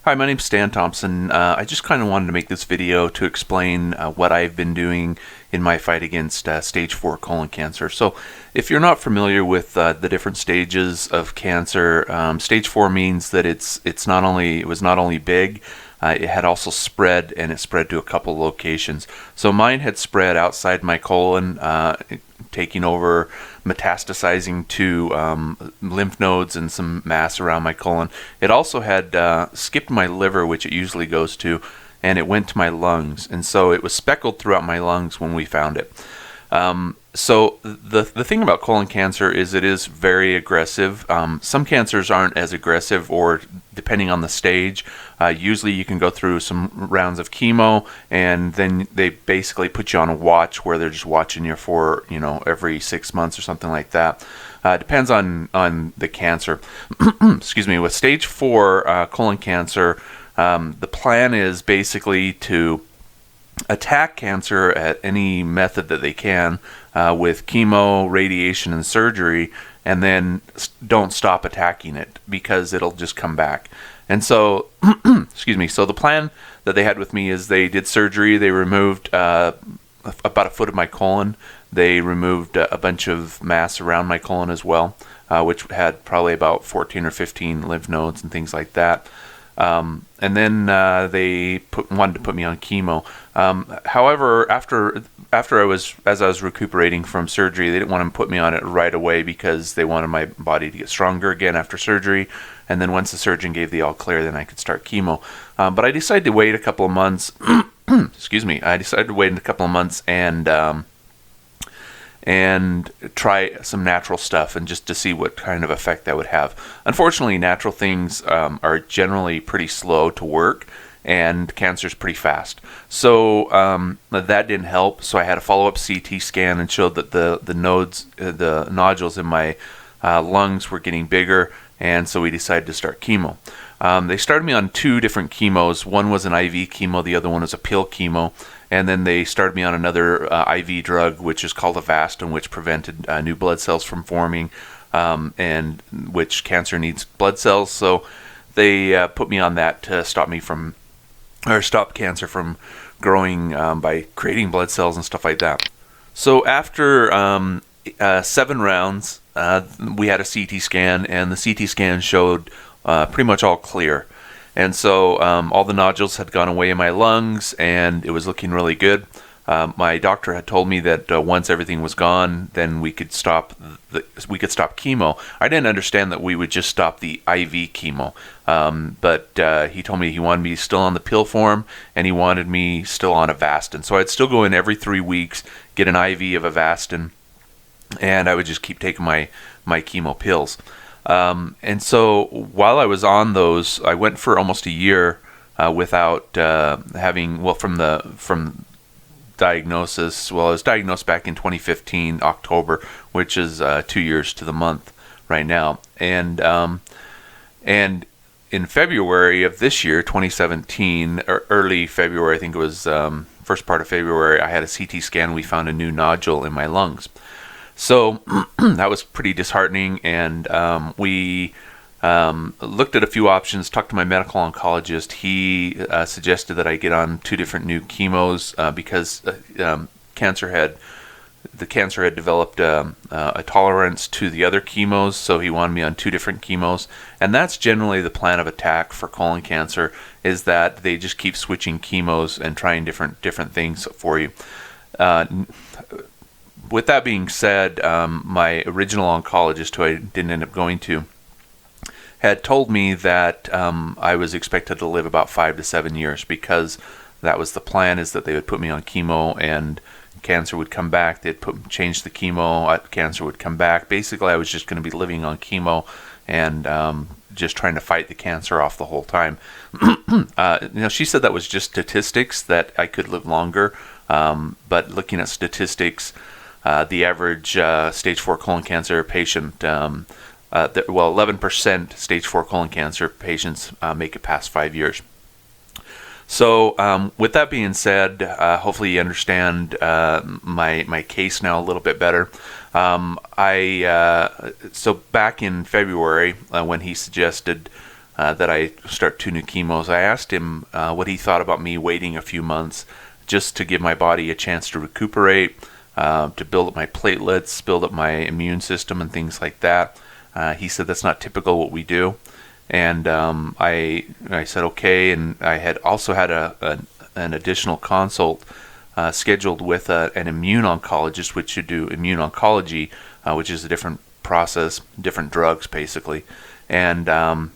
Hi, my name's Stan Thompson. I just kind of wanted to make this video to explain what I've been doing in my fight against stage 4 colon cancer. So if you're not familiar with the different stages of cancer, stage 4 means that it was not only big, it had also spread, and it spread to a couple locations. So mine had spread outside my colon, taking over, metastasizing to lymph nodes and some mass around my colon. It also had skipped my liver, which it usually goes to, and it went to my lungs. And so it was speckled throughout my lungs when we found it. So the thing about colon cancer is it is very aggressive. Some cancers aren't as aggressive, or depending on the stage, usually you can go through some rounds of chemo, and then they basically put you on a watch where they're just watching you for, every 6 months or something like that. Depends on the cancer. Excuse me. With stage 4 colon cancer, the plan is basically to attack cancer at any method that they can, with chemo, radiation, and surgery, and then don't stop attacking it because it'll just come back. And so, excuse me, so the plan that they had with me is they did surgery. They removed about a foot of my colon. They removed a bunch of mass around my colon as well, which had probably about 14 or 15 lymph nodes and things like that. And then they wanted to put me on chemo. However, after I was recuperating from surgery, they didn't want to put me on it right away because they wanted my body to get stronger again after surgery. And then once the surgeon gave the all clear, then I could start chemo. But I decided to wait a couple of months. Excuse me. I decided to wait a couple of months and try some natural stuff, and just to see what kind of effect that would have. Unfortunately, natural things are generally pretty slow to work, and cancer's pretty fast. So that didn't help. So I had a follow-up CT scan and showed that the nodules in my lungs were getting bigger, and so we decided to start chemo. They started me on 2 different chemos. One was an IV chemo, the other one was a pill chemo. And then they started me on another IV drug, which is called Avastin, which prevented new blood cells from forming, and which cancer needs blood cells. So they put me on that to stop cancer from growing by creating blood cells and stuff like that. So after 7 rounds, we had a CT scan, and the CT scan showed pretty much all clear. And so all the nodules had gone away in my lungs, and it was looking really good. My doctor had told me that once everything was gone, then we could stop chemo. I didn't understand that we would just stop the IV chemo, but he told me he wanted me still on the pill form, and he wanted me still on Avastin. So I'd still go in every 3 weeks, get an IV of Avastin, and I would just keep taking my chemo pills. And so while I was on those, I went for almost a year without having, from diagnosis. Well, I was diagnosed back in 2015, October, which is 2 years to the month right now. And in February of this year, 2017, or early February, I think it was first part of February, I had a CT scan. We found a new nodule in my lungs. So that was pretty disheartening, and we looked at a few options, talked to my medical oncologist. He suggested that I get on 2 different new chemos because the cancer had developed a tolerance to the other chemos, so he wanted me on 2 different chemos. And that's generally the plan of attack for colon cancer, is that they just keep switching chemos and trying different things for you. With that being said, my original oncologist, who I didn't end up going to, had told me that I was expected to live about 5 to 7 years, because that was the plan, is that they would put me on chemo and cancer would come back. They'd change the chemo, cancer would come back. Basically, I was just going to be living on chemo and just trying to fight the cancer off the whole time. She said that was just statistics, that I could live longer, but looking at statistics, the average stage 4 colon cancer patient, 11% stage 4 colon cancer patients make it past 5 years. So with that being said, hopefully you understand my case now a little bit better. So back in February, when he suggested that I start 2 new chemos, I asked him what he thought about me waiting a few months just to give my body a chance to recuperate, to build up my platelets, build up my immune system and things like that. He said that's not typical what we do. And I said okay, and I had also had an additional consult scheduled with an immune oncologist, which should do immune oncology, which is a different process, different drugs basically. And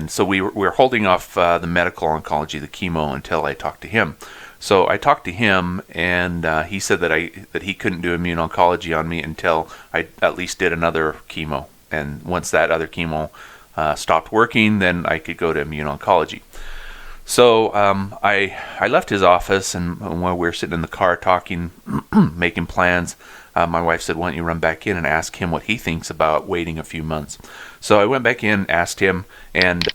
so we were holding off the medical oncology, the chemo, until I talked to him. So I talked to him, and he said that he couldn't do immune oncology on me until I at least did another chemo. And once that other chemo stopped working, then I could go to immune oncology. So I left his office, and while we were sitting in the car talking, making plans, my wife said, "Why don't you run back in and ask him what he thinks about waiting a few months?" So I went back in, asked him, and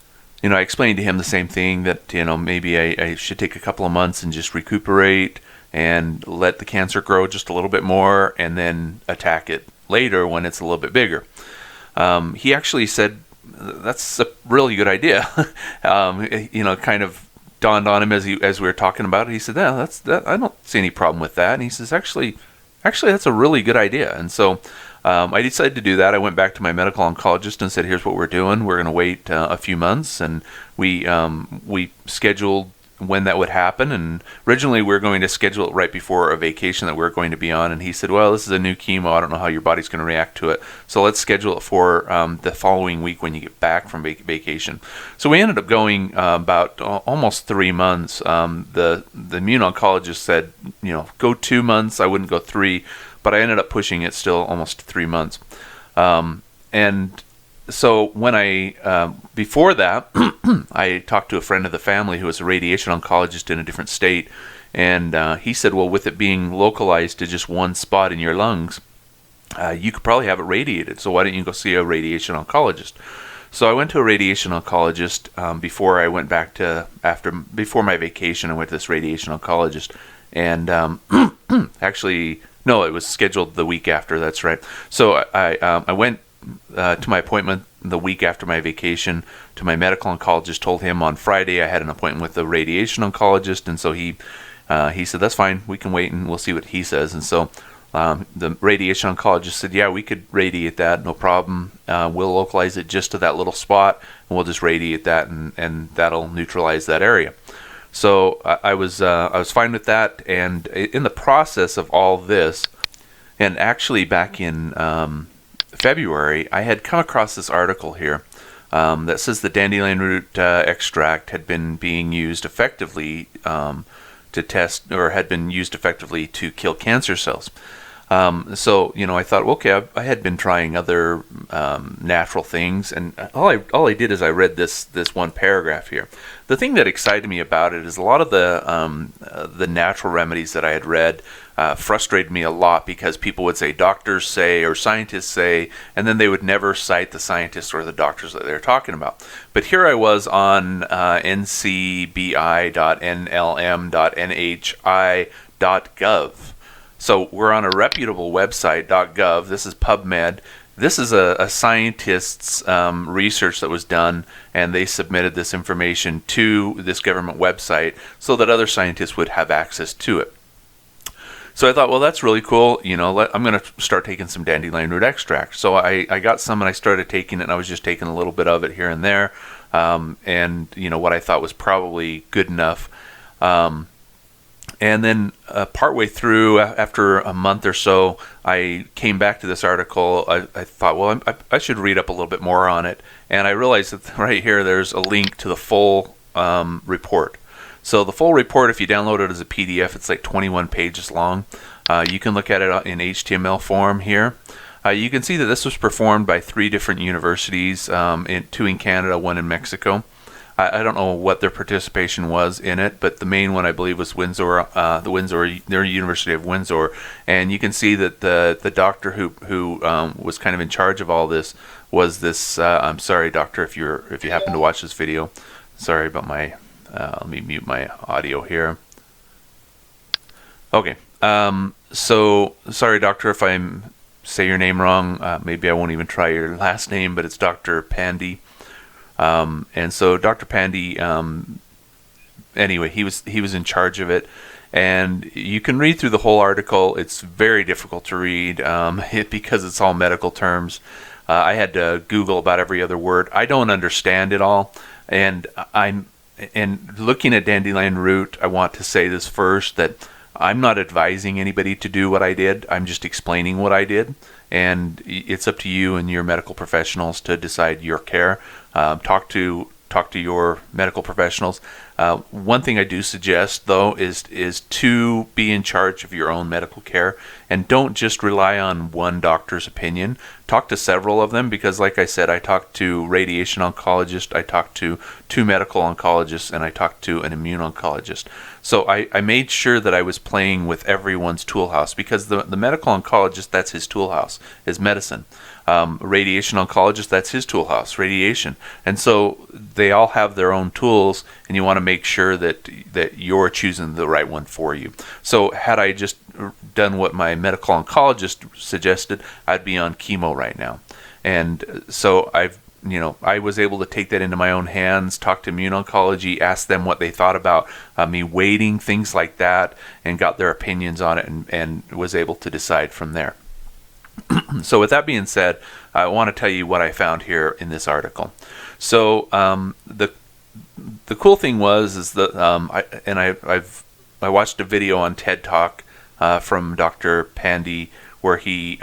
I explained to him the same thing, that maybe I should take a couple of months and just recuperate and let the cancer grow just a little bit more, and then attack it later when it's a little bit bigger. He actually said, "That's a really good idea." Kind of dawned on him as we were talking about it. He said, "Yeah, I don't see any problem with that." And he says, "Actually, that's a really good idea." And so I decided to do that. I went back to my medical oncologist and said, "Here's what we're doing. We're going to wait a few months," and we scheduled when that would happen. And originally we were going to schedule it right before a vacation that we were going to be on. And he said, "Well, this is a new chemo. I don't know how your body's going to react to it. So let's schedule it for the following week when you get back from vacation." So we ended up going about almost 3 months. The immune oncologist said, go 2 months. I wouldn't go 3, but I ended up pushing it still almost 3 months. And so when before that, I talked to a friend of the family who was a radiation oncologist in a different state, and he said, well, with it being localized to just one spot in your lungs, you could probably have it radiated, so why don't you go see a radiation oncologist? So I went to a radiation oncologist before I went back before my vacation. I went to this radiation oncologist, and actually, no, it was scheduled the week after, that's right. So I went to my appointment the week after my vacation to my medical oncologist, told him on Friday I had an appointment with the radiation oncologist, and so he said, "That's fine, we can wait and we'll see what he says." And so the radiation oncologist said, "Yeah, we could radiate that, no problem. We'll localize it just to that little spot, and we'll just radiate that, and that'll neutralize that area." So I was fine with that, and in the process of all this, and actually back in February, I had come across this article here that says the Dandelion Root Extract had been being used effectively to test, or had been used effectively to kill cancer cells. So I thought, okay, I had been trying other natural things, and all I did is I read this one paragraph here. The thing that excited me about it is a lot of the natural remedies that I had read frustrated me a lot, because people would say doctors say or scientists say, and then they would never cite the scientists or the doctors that they're talking about. But here I was on ncbi.nlm.nhi.gov. So we're on a reputable website, .gov. This is PubMed. This is a scientist's research that was done, and they submitted this information to this government website so that other scientists would have access to it. So I thought, well, that's really cool. I'm going to start taking some dandelion root extract. So I got some, and I started taking it, and I was just taking a little bit of it here and there, and what I thought was probably good enough. And then partway through, after a month or so, I came back to this article. I thought, well, I should read up a little bit more on it. And I realized that right here, there's a link to the full report. So the full report, if you download it as a PDF, it's like 21 pages long. You can look at it in HTML form here. You can see that this was performed by 3 different universities, 2 in Canada, 1 in Mexico. I don't know what their participation was in it, but the main one, I believe, was Windsor, their University of Windsor. And you can see that the doctor who was kind of in charge of all this was this. I'm sorry, doctor, if you happen to watch this video. Sorry about my. Let me mute my audio here. Okay. So sorry, doctor, if I say your name wrong. Maybe I won't even try your last name, but it's Dr. Pandey. And so Dr. Pandy, anyway, he was in charge of it. And you can read through the whole article. It's very difficult to read because it's all medical terms. I had to Google about every other word. I don't understand it all. And looking at dandelion root, I want to say this first, that I'm not advising anybody to do what I did. I'm just explaining what I did. And it's up to you and your medical professionals to decide your care. Talk to your medical professionals. One thing I do suggest, though, is to be in charge of your own medical care, and don't just rely on one doctor's opinion. Talk to several of them, because like I said, I talked to radiation oncologist, I talked to 2 medical oncologists, and I talked to an immune oncologist. So I made sure that I was playing with everyone's toolhouse, because the medical oncologist, that's his toolhouse, is medicine. Radiation oncologist, that's his toolhouse, radiation. And so they all have their own tools, and you want to make sure that you're choosing the right one for you. So had I just done what my medical oncologist suggested, I'd be on chemo right now. And so I was able to take that into my own hands, talk to immune oncology, ask them what they thought about me waiting, things like that, and got their opinions on it, and was able to decide from there. So with that being said, I want to tell you what I found here in this article. So the cool thing is that I watched a video on TED Talk from Dr. Pandy, where he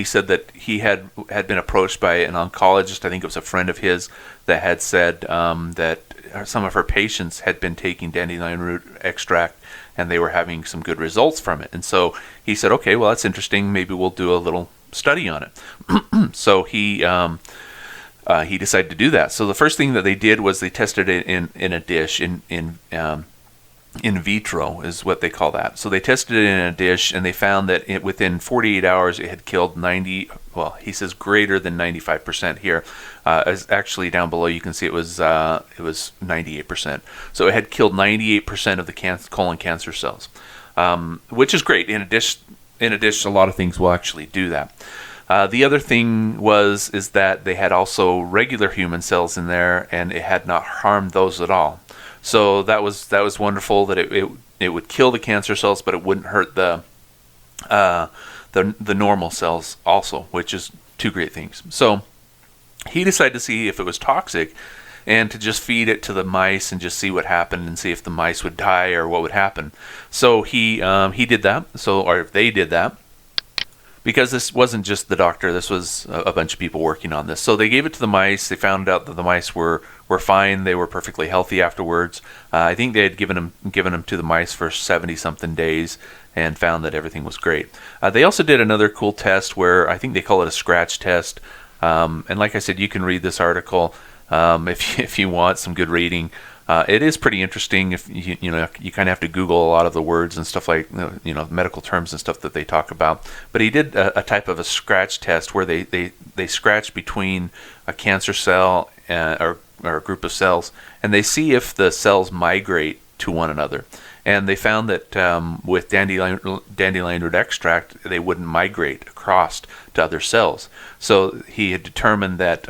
said that he had been approached by an oncologist. I think it was a friend of his that had said that some of her patients had been taking dandelion root extract, and they were having some good results from it. And so he said, okay, well, that's interesting. Maybe we'll do a little study on it. So he decided to do that. So the first thing that they did was they tested it in a dish, in vitro is what they call that. So they tested it in a dish, and they found that within 48 hours it had killed he says greater than 95% here. As actually down below you can see it was 98%. So it had killed 98% of the colon cancer cells, which is great. In a dish, a lot of things will actually do that. The other thing is that they had also regular human cells in there, and it had not harmed those at all. So that was wonderful, that it would kill the cancer cells, but it wouldn't hurt the normal cells also, which is 2 great things. So he decided to see if it was toxic, and to just feed it to the mice and just see what happened, and see if the mice would die or what would happen. So he did that. Or they did that. Because this wasn't just the doctor, this was a bunch of people working on this. So they gave it to the mice. They found out that the mice were fine. They were perfectly healthy afterwards. I think they had given them to the mice for 70-something days, and found that everything was great. They also did another cool test where I think they call it a scratch test. And like I said, you can read this article if you want some good reading. It is pretty interesting. If you kind of have to Google a lot of the words and stuff, like medical terms and stuff that they talk about. But he did a type of a scratch test where they scratch between a cancer cell or a group of cells, and they see if the cells migrate to one another. And they found that with dandelion root extract, they wouldn't migrate across to other cells. So he had determined that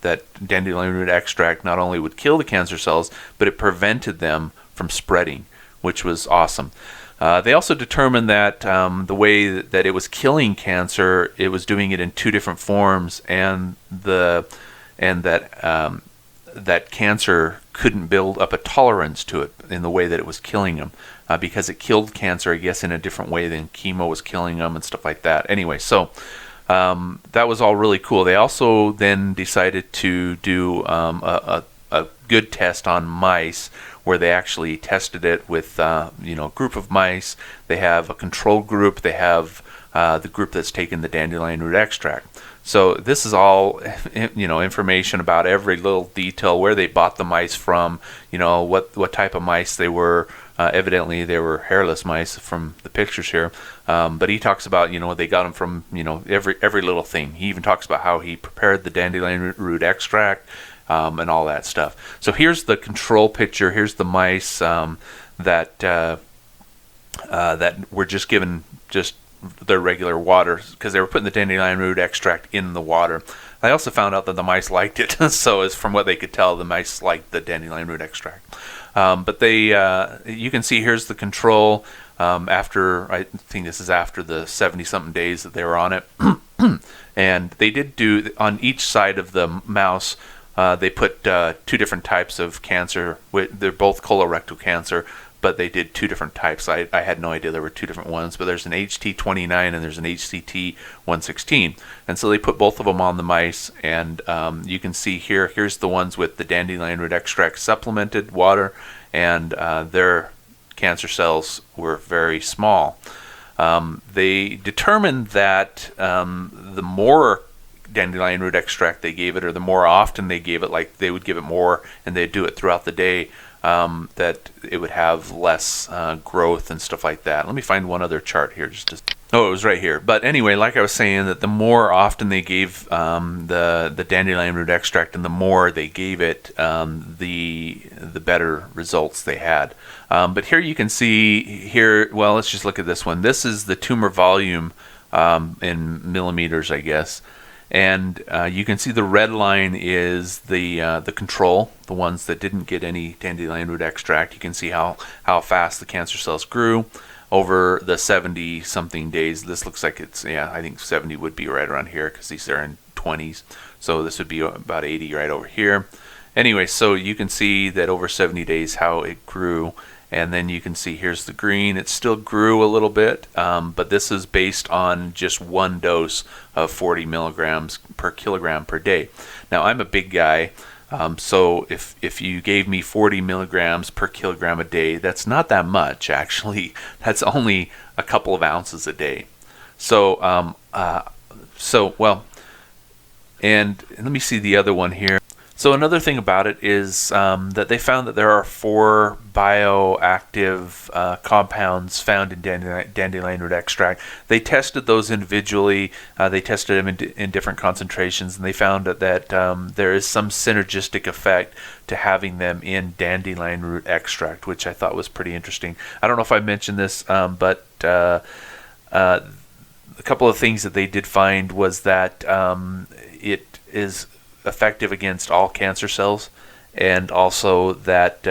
that dandelion root extract not only would kill the cancer cells, but it prevented them from spreading, which was awesome. They also determined that the way that it was killing cancer, it was doing it in 2 different forms, and that cancer couldn't build up a tolerance to it in the way that it was killing them, because it killed cancer, I guess, in a different way than chemo was killing them and stuff like that. Anyway, so that was all really cool. They also then decided to do a good test on mice, where they actually tested it with a group of mice. They have a control group. They have the group that's taken the dandelion root extract. So this is all, information about every little detail, where they bought the mice from, what type of mice they were. Evidently, they were hairless mice from the pictures here. But he talks about, they got them from, every little thing. He even talks about how he prepared the dandelion root extract and all that stuff. So here's the control picture. Here's the mice that were just given just their regular water, because they were putting the dandelion root extract in the water. I also found out that the mice liked it. So as from what they could tell, the mice liked the dandelion root extract. But you can see here's the control after, I think this is after the 70-something days that they were on it. And they did do, on each side of the mouse, they put 2 different types of cancer. They're both colorectal cancer, but they did 2 different types. I had no idea there were 2 different ones, but there's an HT29 and there's an HCT116. And so they put both of them on the mice, and you can see here's the ones with the dandelion root extract supplemented water, and their cancer cells were very small. They determined that the more dandelion root extract they gave it, or the more often they gave it, like they would give it more and they'd do it throughout the day, that it would have less growth and stuff like that. Let me find one other chart here. Oh, it was right here. But anyway, like I was saying, that the more often they gave the dandelion root extract, and the more they gave it, the better results they had. But here you can see here. Well, let's just look at this one. This is the tumor volume in millimeters, I guess. And you can see the red line is the control, the ones that didn't get any dandelion root extract. You can see how fast the cancer cells grew over the 70-something days. This looks like it's, yeah, I think 70 would be right around here because these are in 20s. So this would be about 80 right over here. Anyway, so you can see that over 70 days how it grew. And then you can see here's the green. It still grew a little bit, but this is based on just 1 dose of 40 milligrams per kilogram per day. Now, I'm a big guy, so if you gave me 40 milligrams per kilogram a day, that's not that much, actually. That's only a couple of ounces a day. So, well, and let me see the other one here. So another thing about it is that they found that there are 4 bioactive compounds found in dandelion root extract. They tested those individually. They tested them in different concentrations, and they found that there is some synergistic effect to having them in dandelion root extract, which I thought was pretty interesting. I don't know if I mentioned this, but a couple of things that they did find was that it is effective against all cancer cells, and also that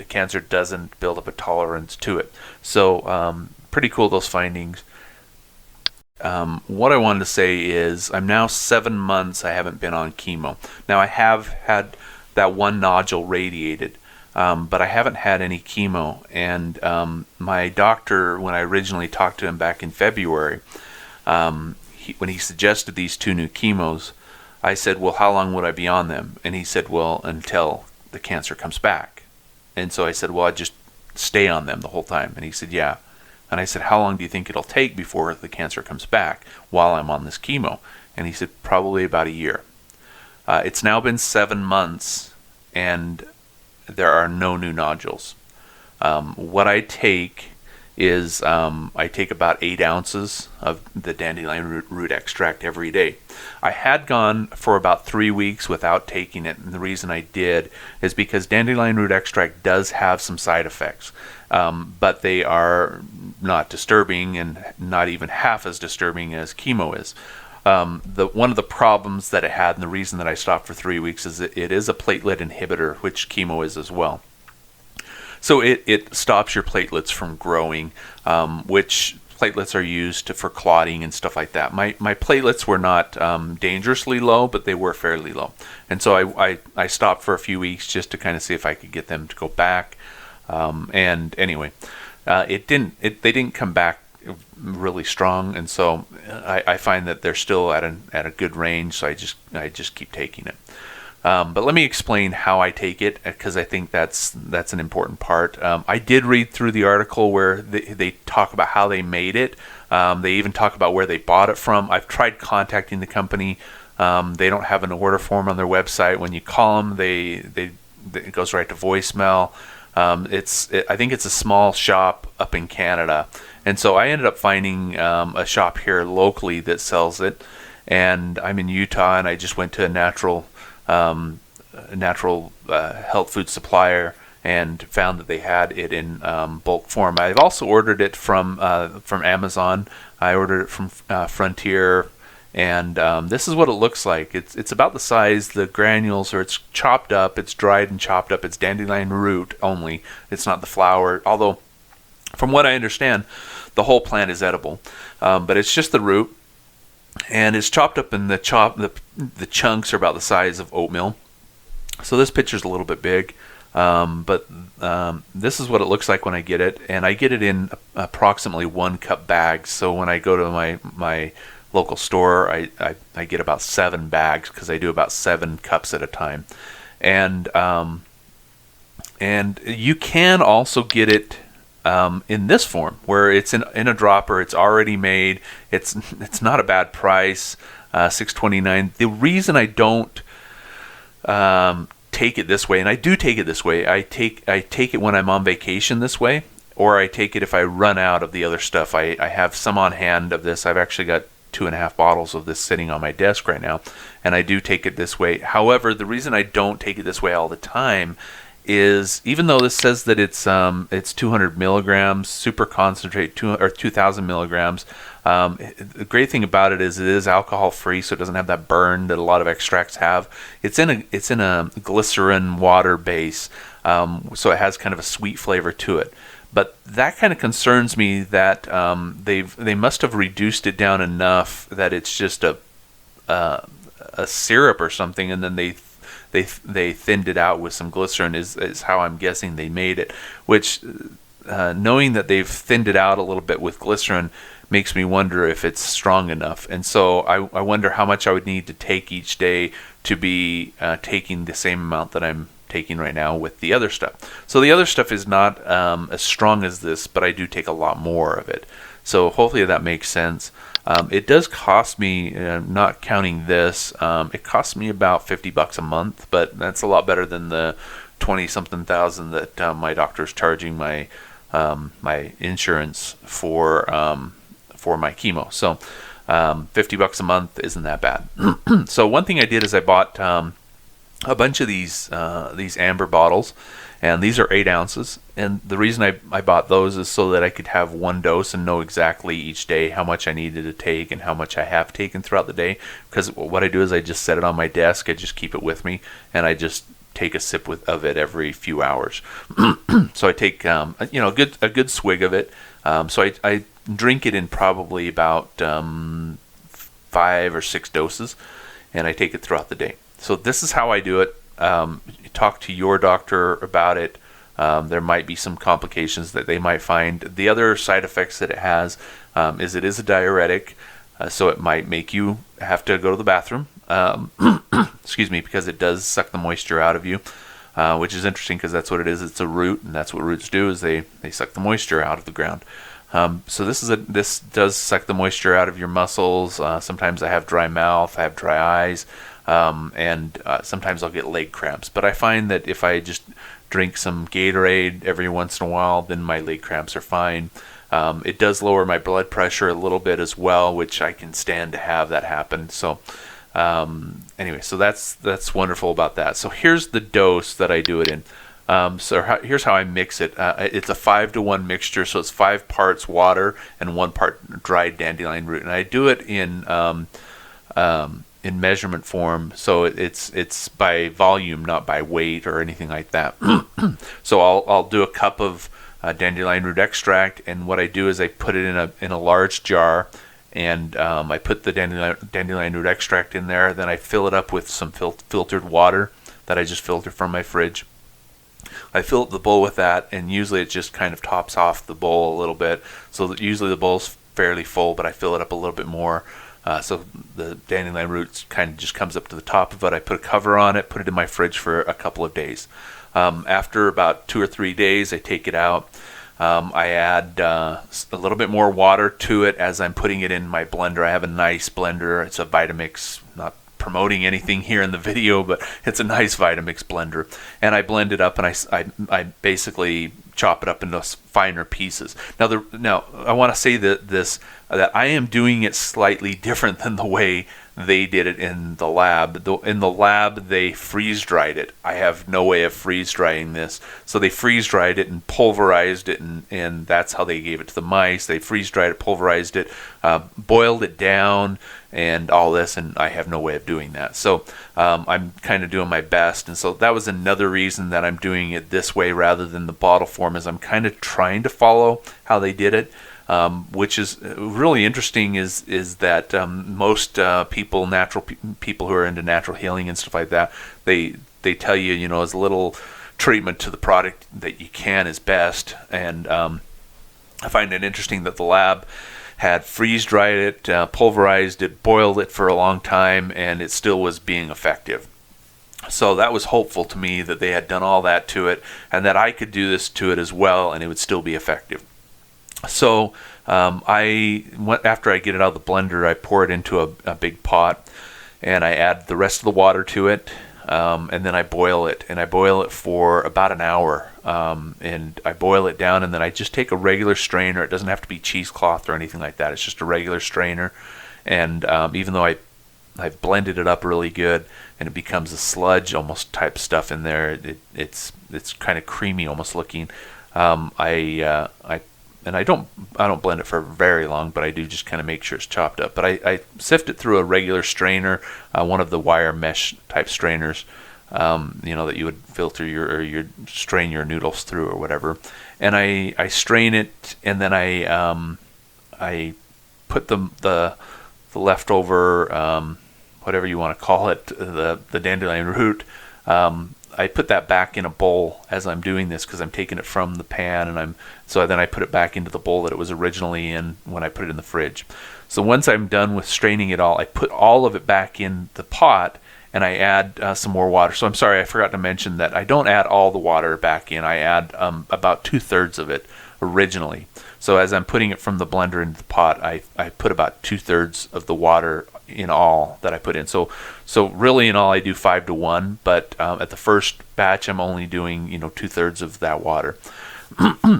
cancer doesn't build up a tolerance to it. So pretty cool, those findings. What I wanted to say is I'm now 7 months I haven't been on chemo. Now I have had that 1 nodule radiated, but I haven't had any chemo. And my doctor, when I originally talked to him back in February, when he suggested these 2 new chemos, I said, well, how long would I be on them? And he said, well, until the cancer comes back. And so I said, well, I'd just stay on them the whole time. And he said, yeah. And I said, how long do you think it'll take before the cancer comes back while I'm on this chemo? And he said, probably about a year. It's now been 7 months, and there are no new nodules. What I take is I take about 8 ounces of the dandelion root extract every day. I had gone for about 3 weeks without taking it, and the reason I did is because dandelion root extract does have some side effects, but they are not disturbing, and not even half as disturbing as chemo is. One of the problems that it had, and the reason that I stopped for 3 weeks, is that it is a platelet inhibitor, which chemo is as well. So it stops your platelets from growing, which platelets are used for clotting and stuff like that. My platelets were not dangerously low, but they were fairly low. And so I stopped for a few weeks just to kind of see if I could get them to go back. And anyway, they didn't come back really strong, and so I find that they're still at a good range, so I just keep taking it. But let me explain how I take it, because I think that's an important part. I did read through the article where they talk about how they made it. They even talk about where they bought it from. I've tried contacting the company. They don't have an order form on their website. When you call them, it goes right to voicemail. I think it's a small shop up in Canada, and so I ended up finding a shop here locally that sells it. And I'm in Utah, and I just went to a natural health food supplier and found that they had it in bulk form. I've also ordered it from Amazon. I ordered it from Frontier, And this is what it looks like. It's about the size, the granules, or it's chopped up, it's dried and chopped up. It's dandelion root only. It's not the flower, although from what I understand, the whole plant is edible. But it's just the root, and it's chopped up, and the chunks are about the size of oatmeal. So this picture's a little bit big, but this is what it looks like when I get it, and I get it in approximately 1 cup bags. So when I go to my local store, I get about 7 bags, because I do about 7 cups at a time. And you can also get it in this form, where it's in a dropper. It's already made. It's not a bad price, $6.29. The reason I don't take it this way, and I do take it this way, I take it when I'm on vacation this way, or I take it if I run out of the other stuff. I have some on hand of this. I've actually got 2.5 bottles of this sitting on my desk right now, and I do take it this way. However, the reason I don't take it this way all the time is, even though this says that it's 200 milligrams super concentrate, 2,000 milligrams. The great thing about it is alcohol free, so it doesn't have that burn that a lot of extracts have. It's in a glycerin water base, so it has kind of a sweet flavor to it. But that kind of concerns me that they must have reduced it down enough that it's just a syrup or something, and then they thinned it out with some glycerin is how I'm guessing they made it. Which, knowing that they've thinned it out a little bit with glycerin, makes me wonder if it's strong enough. And so I wonder how much I would need to take each day to be taking the same amount that I'm taking right now with the other stuff. So the other stuff is not as strong as this, but I do take a lot more of it. So hopefully that makes sense. It does cost me, not counting this, it costs me about $50 a month, but that's a lot better than the 20-something thousand that my doctor's charging my insurance for my chemo. So $50 a month isn't that bad. So one thing I did is I bought a bunch of these amber bottles, and these are 8 ounces. And the reason I bought those is so that I could have one dose and know exactly each day how much I needed to take and how much I have taken throughout the day. Because what I do is I just set it on my desk, I just keep it with me, and I just take a sip of it every few hours. So I take a good swig of it. So I drink it in probably about 5 or 6 doses, and I take it throughout the day. So this is how I do it. Talk to your doctor about it. There might be some complications that they might find. The other side effects that it has is it is a diuretic, so it might make you have to go to the bathroom. Excuse me, because it does suck the moisture out of you, which is interesting because that's what it is. It's a root, and that's what roots do, is they suck the moisture out of the ground. So this does suck the moisture out of your muscles. Sometimes I have dry mouth, I have dry eyes, and sometimes I'll get leg cramps. But I find that if I just drink some Gatorade every once in a while, then my leg cramps are fine. It does lower my blood pressure a little bit as well, which I can stand to have that happen. So anyway, so that's wonderful about that. So here's the dose that I do it in. Here's how I mix it. It's a 5-to-1 mixture, so it's 5 parts water and 1 part dried dandelion root, and I do it in measurement form, so it's by volume, not by weight or anything like that. So I'll do a cup of dandelion root extract, and what I do is I put it in a large jar, and I put the dandelion root extract in there. Then I fill it up with some filtered water that I just filter from my fridge. I fill up the bowl with that, and usually it just kind of tops off the bowl a little bit. So that usually the bowl's fairly full, but I fill it up a little bit more. So the dandelion roots kind of just comes up to the top of it. I put a cover on it, put it in my fridge for a couple of days. After about 2 or 3 days, I take it out. I add a little bit more water to it as I'm putting it in my blender. I have a nice blender. It's a Vitamix, not promoting anything here in the video, but it's a nice Vitamix blender, and I blend it up, and I basically chop it up into finer pieces. Now I want to say that I am doing it slightly different than the way they did it in the lab. In the lab, they freeze dried it. I have no way of freeze drying this. So they freeze dried it and pulverized it, and that's how they gave it to the mice. They freeze dried it, pulverized it, boiled it down, and all this, and I have no way of doing that. So I'm kind of doing my best, and so that was another reason that I'm doing it this way rather than the bottle form, is I'm kind of trying to follow how they did it. Which is really interesting is that most people, people who are into natural healing and stuff like that, they tell you, you know, as little treatment to the product that you can is best. And I find it interesting that the lab had freeze dried it, pulverized it, boiled it for a long time, and it still was being effective. So that was hopeful to me that they had done all that to it, and that I could do this to it as well, and it would still be effective. So after I get it out of the blender, I pour it into a big pot, and I add the rest of the water to it, and then I boil it, and I boil it for about an hour, and I boil it down, and then I just take a regular strainer. It doesn't have to be cheesecloth or anything like that. It's just a regular strainer, and even though I've blended it up really good, and it becomes a sludge almost type stuff in there. It's kind of creamy almost looking. I don't blend it for very long, but I do just kind of make sure it's chopped up. But I sift it through a regular strainer, one of the wire mesh type strainers, you know, that you would filter your strain your noodles through or whatever. And I strain it, and then I put the leftover, whatever you want to call it, the dandelion root. I put that back in a bowl as I'm doing this, because I'm taking it from the pan, and so then I put it back into the bowl that it was originally in when I put it in the fridge. So once I'm done with straining it all, I put all of it back in the pot, and I add some more water. So I'm sorry, I forgot to mention that I don't add all the water back in. I add about 2/3 of it originally. So as I'm putting it from the blender into the pot, I put about 2/3 of the water in all that I put in. So really in all I do 5-to-1, but at the first batch I'm only doing, you know, 2/3 of that water.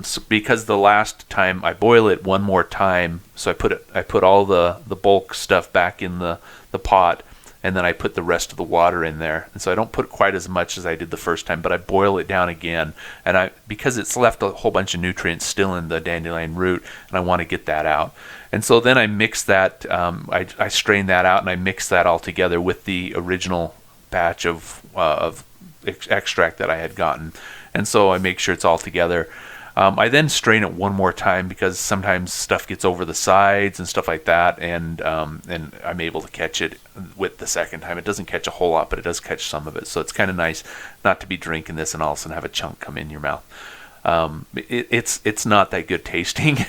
So because the last time I boil it one more time, so I put all the bulk stuff back in the pot, and then I put the rest of the water in there. And so I don't put quite as much as I did the first time, but I boil it down again. And because it's left a whole bunch of nutrients still in the dandelion root, and I want to get that out. And so then I mix that, I strain that out, and I mix that all together with the original batch of extract that I had gotten. And so I make sure it's all together. I then strain it one more time, because sometimes stuff gets over the sides and stuff like that, and I'm able to catch it with the second time. It doesn't catch a whole lot, but it does catch some of it. So it's kind of nice not to be drinking this and all of a sudden have a chunk come in your mouth. It's not that good tasting,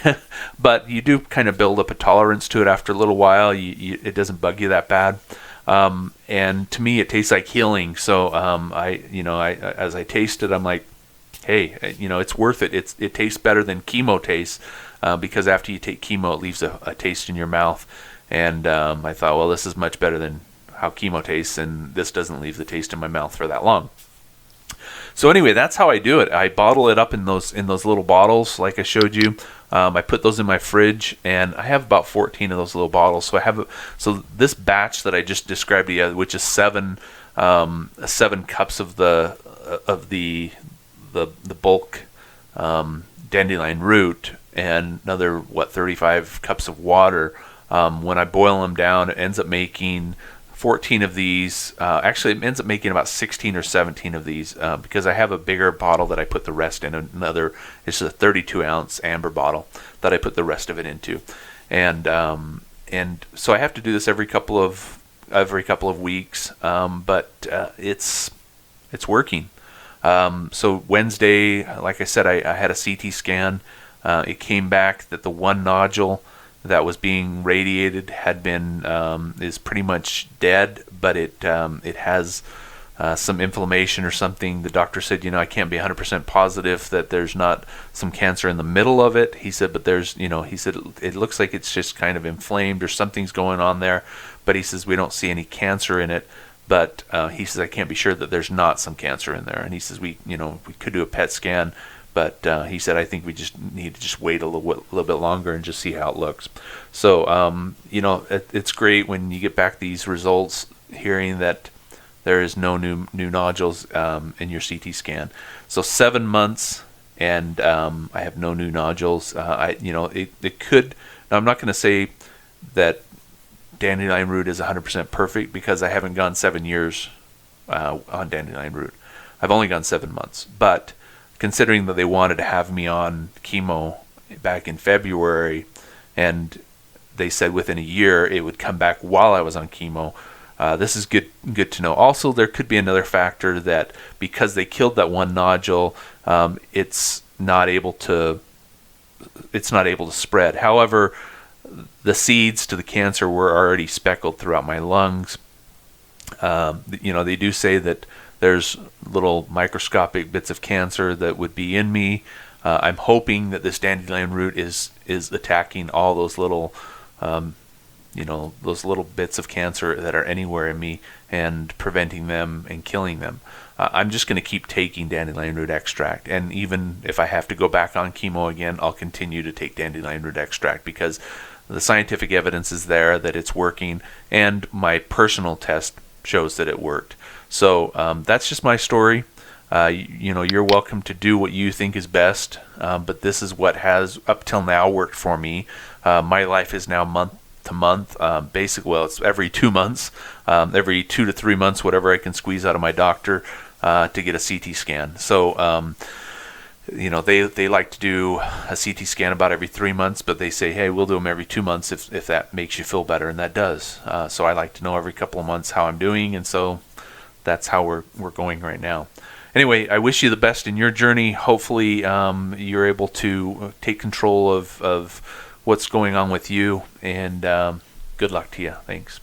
but you do kind of build up a tolerance to it after a little while. It doesn't bug you that bad. And to me, it tastes like healing. So as I taste it, I'm like, hey, you know, it's worth it. It tastes better than chemo tastes, because after you take chemo, it leaves a taste in your mouth. And I thought, well, this is much better than how chemo tastes, and this doesn't leave the taste in my mouth for that long. So anyway, that's how I do it. I bottle it up in those little bottles, like I showed you. I put those in my fridge, and I have about 14 of those little bottles. So this batch that I just described to you, which is 7 cups of the bulk dandelion root, and another 35 cups of water. When I boil them down, it ends up making 14 of these. Actually, it ends up making about 16 or 17 of these, because I have a bigger bottle that I put the rest in. It's a 32-ounce amber bottle that I put the rest of it into, and so I have to do this every couple of weeks. But it's working. So Wednesday, like I said, I had a CT scan. It came back that the one nodule that was being radiated is pretty much dead, but it has some inflammation or something. The doctor said, I can't be 100% positive that there's not some cancer in the middle of it. He said, but he said it looks like it's just kind of inflamed or something's going on there, but he says we don't see any cancer in it. But he says I can't be sure that there's not some cancer in there, and he says we could do a PET scan, But he said, I think we just need to just wait a little bit longer and just see how it looks. So, it's great when you get back these results, hearing that there is no new nodules in your CT scan. So 7 months, and I have no new nodules. It could. Now, I'm not going to say that Dandelion Root is 100% perfect, because I haven't gone 7 years on Dandelion Root. I've only gone 7 months, but considering that they wanted to have me on chemo back in February, and they said within a year it would come back while I was on chemo, this is good to know. Also, there could be another factor that because they killed that one nodule, it's not able to spread. However, the seeds to the cancer were already speckled throughout my lungs. They do say that there's little microscopic bits of cancer that would be in me. I'm hoping that this dandelion root is attacking all those little, those little bits of cancer that are anywhere in me, and preventing them and killing them. I'm just going to keep taking dandelion root extract, and even if I have to go back on chemo again, I'll continue to take dandelion root extract, because the scientific evidence is there that it's working, and my personal test shows that it worked. So that's just my story. You're welcome to do what you think is best, but this is what has up till now worked for me. My life is now month to month. Basically, it's every 2 months, every 2 to 3 months, whatever I can squeeze out of my doctor to get a CT scan. So they like to do a CT scan about every 3 months, but they say, hey, we'll do them every 2 months if that makes you feel better, and that does. So I like to know every couple of months how I'm doing, and so that's how we're going right now. Anyway, I wish you the best in your journey. Hopefully you're able to take control of what's going on with you, and good luck to you. Thanks.